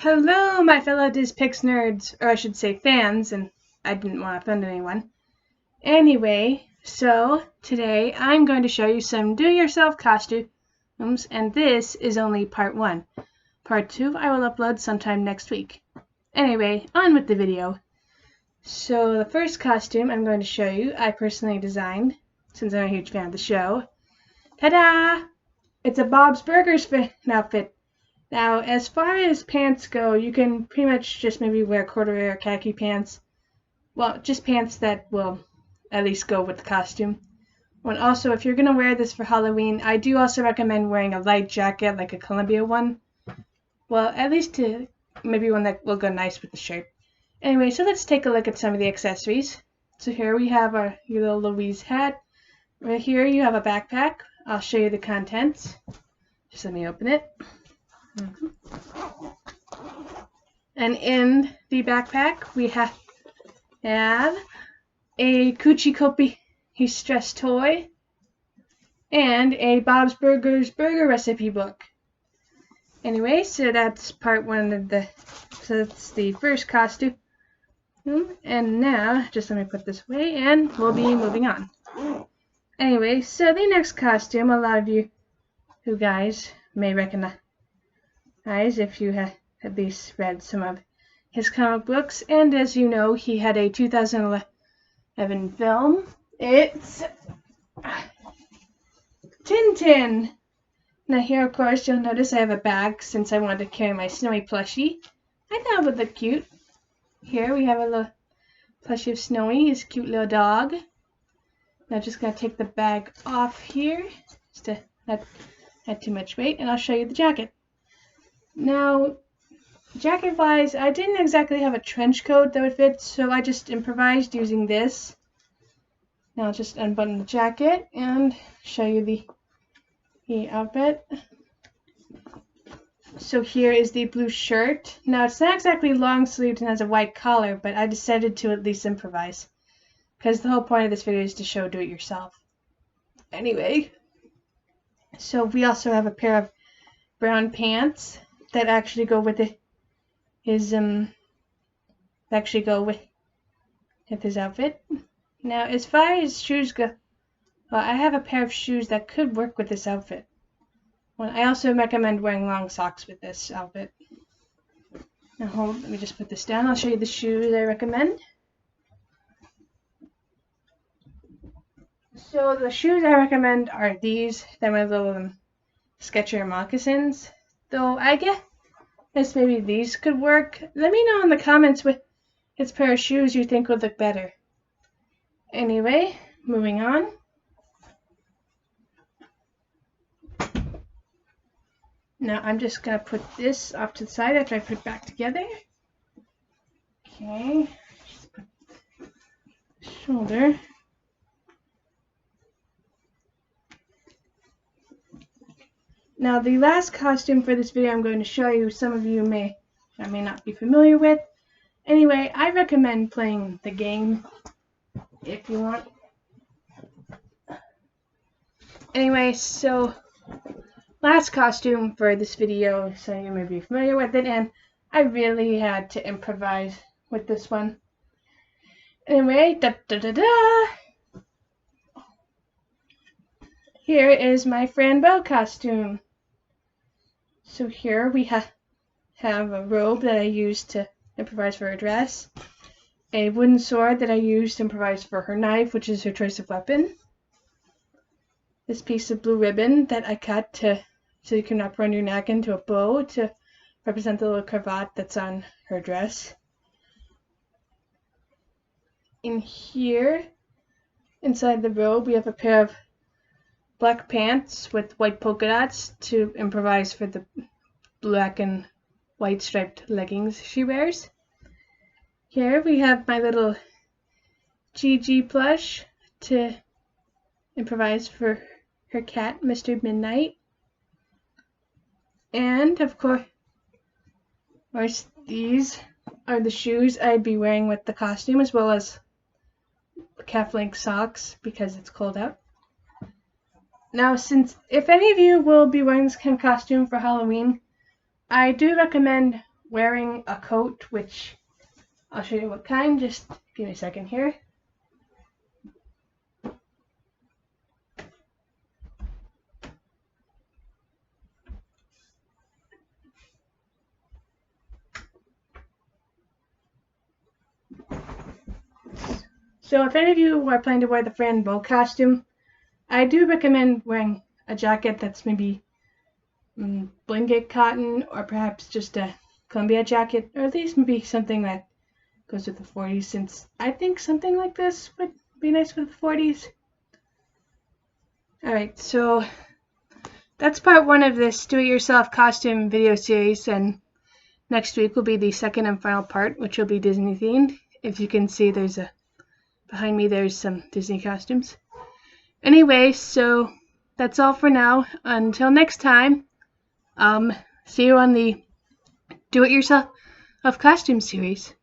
Hello, my fellow DizPix nerds, or I should say fans, and I didn't want to offend anyone. Anyway, so today I'm going to show you some do-it-yourself costumes, and this is only part 1. Part 2 I will upload sometime next week. Anyway, on with the video. So the first costume I'm going to show you, I personally designed, since I'm a huge fan of the show. Ta-da! It's a Bob's Burgers outfit. Now, as far as pants go, you can pretty much just maybe wear corduroy or khaki pants. Well, just pants that will at least go with the costume. And also, if you're going to wear this for Halloween, I do also recommend wearing a light jacket, like a Columbia one. Well, at least maybe one that will go nice with the shirt. Anyway, so let's take a look at some of the accessories. So here we have your little Louise hat. Right here you have a backpack. I'll show you the contents. Just let me open it. And in the backpack we have a Coochie Kopi stress toy and a Bob's Burgers burger recipe book. Anyway, so that's part 1 of so that's the first costume. And now, just let me put this away and we'll be moving on. Anyway, so the next costume, a lot of you guys may recognize if you have at least read some of his comic books, and as you know, he had a 2011 film. It's Tintin. Now here, of course, you'll notice I have a bag since I wanted to carry my Snowy plushie. I thought it would look cute. Here we have a little plushie of Snowy, his cute little dog. Now just gonna take the bag off here just to not add too much weight, and I'll show you the jacket. Now, jacket-wise, I didn't exactly have a trench coat that would fit, so I just improvised using this. Now I'll just unbutton the jacket and show you the outfit. So here is the blue shirt. Now it's not exactly long-sleeved and has a white collar, but I decided to at least improvise, because the whole point of this video is to show do-it-yourself. Anyway, so we also have a pair of brown pants that actually go with his outfit. Now, as far as shoes go, well, I have a pair of shoes that could work with this outfit. Well, I also recommend wearing long socks with this outfit. Now, let me just put this down. I'll show you the shoes I recommend. So the shoes I recommend are these. They're my little Skechers moccasins. Though I guess maybe these could work. Let me know in the comments which pair of shoes you think would look better. Anyway, moving on. Now I'm just going to put this off to the side after I put it back together. Okay. Just put the shoulder. Now the last costume for this video I'm going to show you, some of you may not be familiar with. Anyway, I recommend playing the game if you want. Anyway, so last costume for this video, so you may be familiar with it, and I really had to improvise with this one. Anyway, here is my Frambo costume. So here we have a robe that I used to improvise for her dress, a wooden sword that I used to improvise for her knife, which is her choice of weapon, this piece of blue ribbon that I cut so you can wrap around your neck into a bow to represent the little cravat that's on her dress. In here, inside the robe, we have a pair of black pants with white polka dots to improvise for the black and white striped leggings she wears. Here we have my little Gigi plush to improvise for her cat, Mr. Midnight. And of course, these are the shoes I'd be wearing with the costume, as well as calf-length socks because it's cold out. Now, if any of you will be wearing this kind of costume for Halloween, I do recommend wearing a coat, which I'll show you what kind. Just give me a second here. So if any of you are planning to wear the Fran Bow costume, I do recommend wearing a jacket that's maybe blanket cotton, or perhaps just a Columbia jacket, or at least maybe something that goes with the 40s, since I think something like this would be nice with the 40s. Alright, so that's part one of this do-it-yourself costume video series, and next week will be the second and final part, which will be Disney themed. If you can see, behind me there's some Disney costumes. Anyway, so that's all for now. Until next time, see you on the do-it-yourself costume series.